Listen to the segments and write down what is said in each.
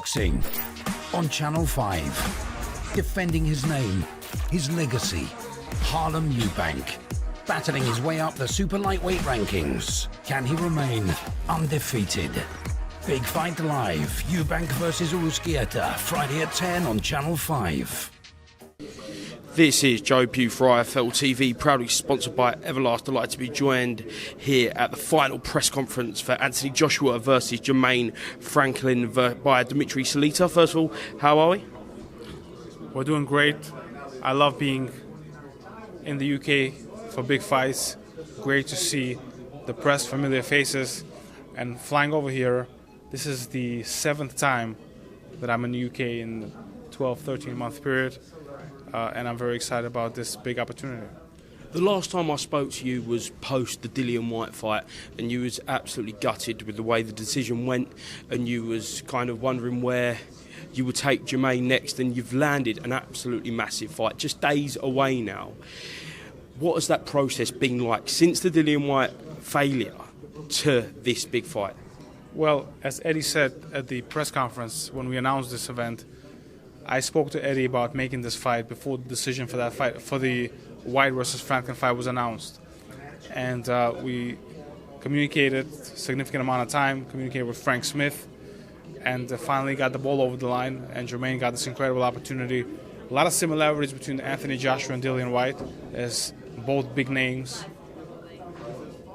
Boxing on Channel 5. Defending his name, his legacy. Harlem Eubank. Battling his way up the super lightweight rankings. Can he remain undefeated? Big Fight Live. Eubank versus Uruzquieta. Friday at 10 on Channel 5. This is Joe Pugh for IFL TV, proudly sponsored by Everlast. Delighted to be joined here at the final press conference for Anthony Joshua versus Jermaine Franklin by DMITRY SALITA. First of all, how are we? We're doing great. I love being in the UK for big fights. Great to see the press, familiar faces, and flying over here. This is the 7th time that I'm in the UK in a 12, 13-month period. And I'm very excited about this big opportunity. The last time I spoke to you was post the Dillian Whyte fight, and you was absolutely gutted with the way the decision went, and you was kind of wondering where you would take Jermaine next, and you've landed an absolutely massive fight, just days away now. What has that process been like since the Dillian Whyte failure to this big fight? Well, as Eddie said at the press conference when we announced this event, I spoke to Eddie about making this fight before the decision for that fight, for the Whyte versus Franklin fight, was announced. And we communicated a significant amount of time, communicated with Frank Smith, and finally got the ball over the line, and Jermaine got this incredible opportunity. A lot of similarities between Anthony Joshua and Dillian Whyte, as both big names.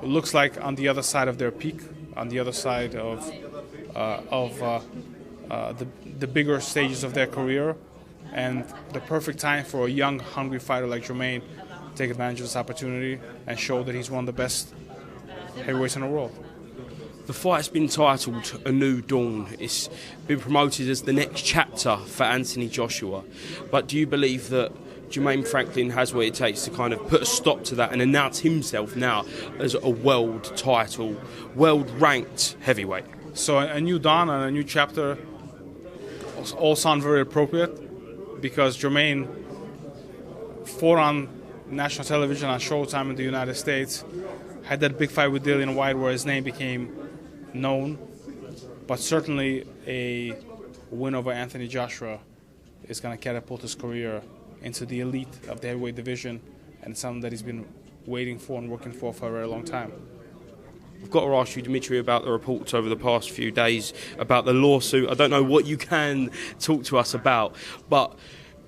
It looks like on the other side of their peak, on the other side of the bigger stages of their career, and the perfect time for a young, hungry fighter like Jermaine to take advantage of this opportunity and show that he's one of the best heavyweights in the world. The fight's been titled A New Dawn. It's been promoted as the next chapter for Anthony Joshua. But do you believe that Jermaine Franklin has what it takes to kind of put a stop to that and announce himself now as a world title, world-ranked heavyweight? So a new dawn and a new chapter all sound very appropriate, because Jermaine fought on national television on Showtime in the United States, had that big fight with Dillian Whyte where his name became known, but certainly a win over Anthony Joshua is going to catapult his career into the elite of the heavyweight division, and it's something that he's been waiting for and working for a very long time. I've got to ask you, Dimitri, about the reports over the past few days about the lawsuit. I don't know what you can talk to us about, but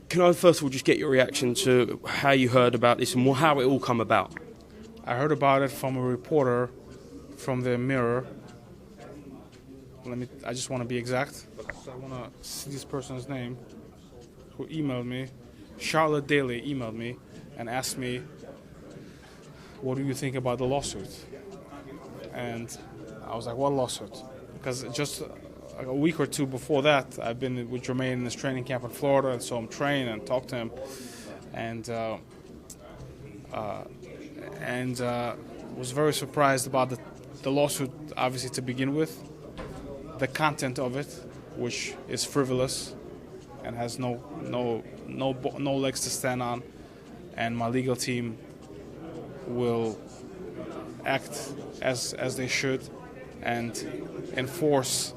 can I first of all just get your reaction to how you heard about this and how it all come about? I heard about it from a reporter from the Mirror. I just want to be exact. I want to see this person's name, who emailed me. Charlotte Daly emailed me and asked me, what do you think about the lawsuit? And I was like, what lawsuit? Because just a week or two before that, I've been with Jermaine in his training camp in Florida, and so I'm trained and talked to him, and was very surprised about the lawsuit, obviously, to begin with. The content of it, which is frivolous and has no legs to stand on, and my legal team will act as they should and enforce,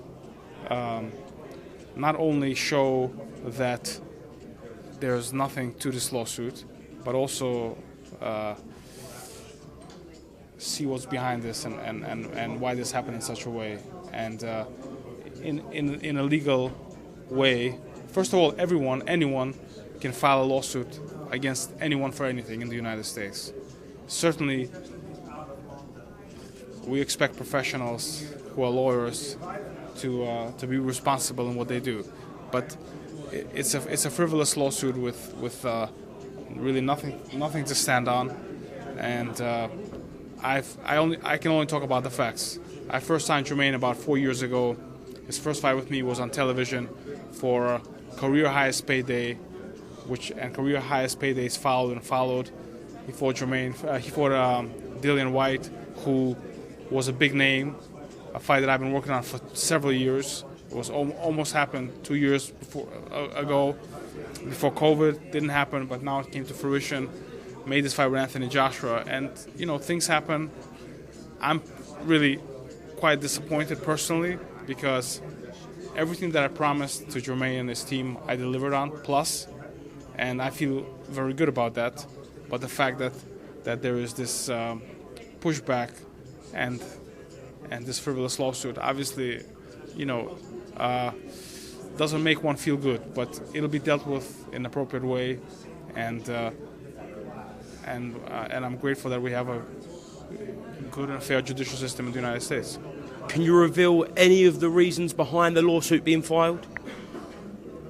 not only show that there's nothing to this lawsuit, but also see what's behind this and why this happened in such a way. And in a legal way, first of all, anyone can file a lawsuit against anyone for anything in the United States. Certainly, we expect professionals who are lawyers to be responsible in what they do, but it's a frivolous lawsuit with really nothing to stand on, and I can only talk about the facts. I first signed Jermaine about 4 years ago. His first fight with me was on television for career highest payday, and career highest paydays followed. He fought Dillian Whyte, who was a big name, a fight that I've been working on for several years. It was almost happened 2 years ago, before COVID. Didn't happen, but now it came to fruition. Made this fight with Anthony Joshua, and things happen. I'm really quite disappointed personally, because everything that I promised to Jermaine and his team, I delivered on, plus, and I feel very good about that. But the fact that there is this pushback and this frivolous lawsuit, obviously, doesn't make one feel good. But it'll be dealt with in an appropriate way, and I'm grateful that we have a good and fair judicial system in the United States. Can you reveal any of the reasons behind the lawsuit being filed?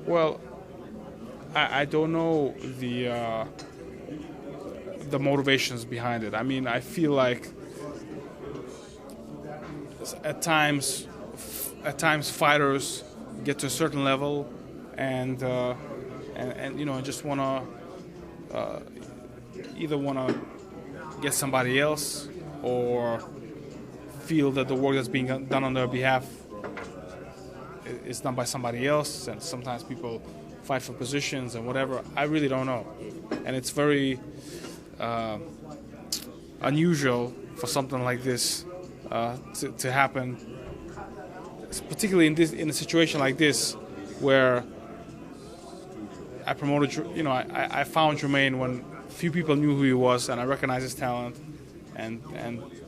Well, I don't know the motivations behind it. I mean, I feel like at times fighters get to a certain level and just either want to get somebody else or feel that the work that's being done on their behalf is done by somebody else, and sometimes people fight for positions and whatever. I really don't know, and it's very unusual for something like this to happen, particularly in a situation like this where I promoted. I found Jermaine when few people knew who he was, and I recognized his talent and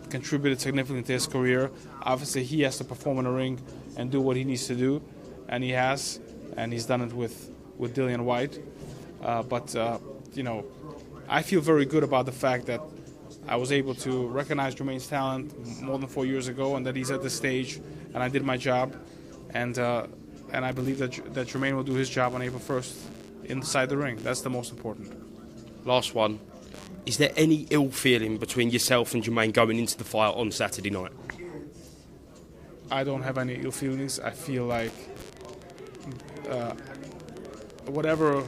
contributed significantly to his career. Obviously, he has to perform in the ring and do what he needs to do, and he has, and he's done it with Dillian Whyte. But I feel very good about the fact that I was able to recognize Jermaine's talent more than 4 years ago, and that he's at this stage, and I did my job, and I believe that Jermaine will do his job on April 1st inside the ring. That's the most important. Last one. Is there any ill feeling between yourself and Jermaine going into the fight on Saturday night? I don't have any ill feelings. I feel like whatever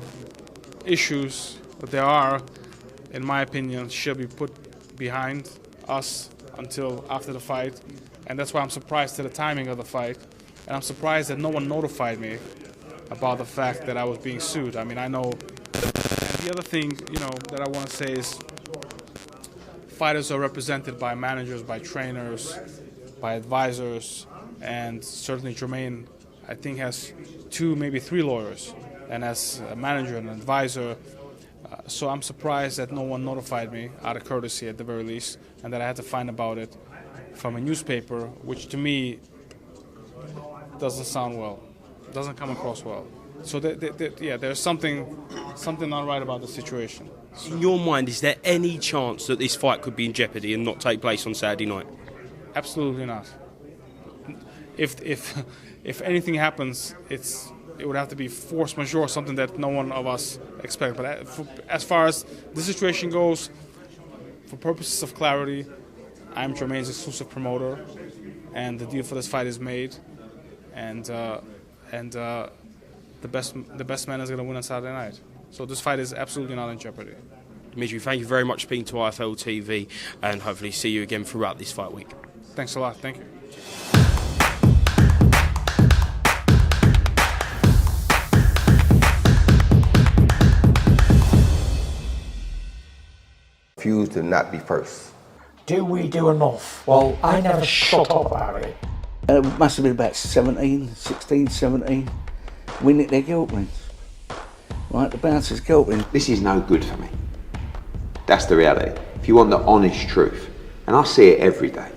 issues that there are, in my opinion, should be put behind us until after the fight. And that's why I'm surprised to the timing of the fight. And I'm surprised that no one notified me about the fact that I was being sued. I mean, I know. And the other thing, that I want to say is fighters are represented by managers, by trainers, by advisors, and certainly Jermaine, I think, has 2, maybe 3 lawyers, and as a manager and an advisor. So I'm surprised that no one notified me, out of courtesy at the very least, and that I had to find about it from a newspaper, which to me doesn't sound well, doesn't come across well. So there's something not right about the situation. In your mind, is there any chance that this fight could be in jeopardy and not take place on Saturday night? Absolutely not. If anything happens, it would have to be force majeure, something that no one of us expect. But as far as the situation goes, for purposes of clarity, I'm Jermaine's exclusive promoter, and the deal for this fight is made, and the best man is going to win on Saturday night. So this fight is absolutely not in jeopardy. Dmitry, thank you very much for speaking to IFL TV, and hopefully see you again throughout this fight week. Thanks a lot. Thank you. Refuse to not be first. Do we do enough? Well, I never shut up about it. It must have been about 16, 17. We nicked their guilt rings. Right, the bouncer's guilt ring. This is no good for me. That's the reality. If you want the honest truth, and I see it every day,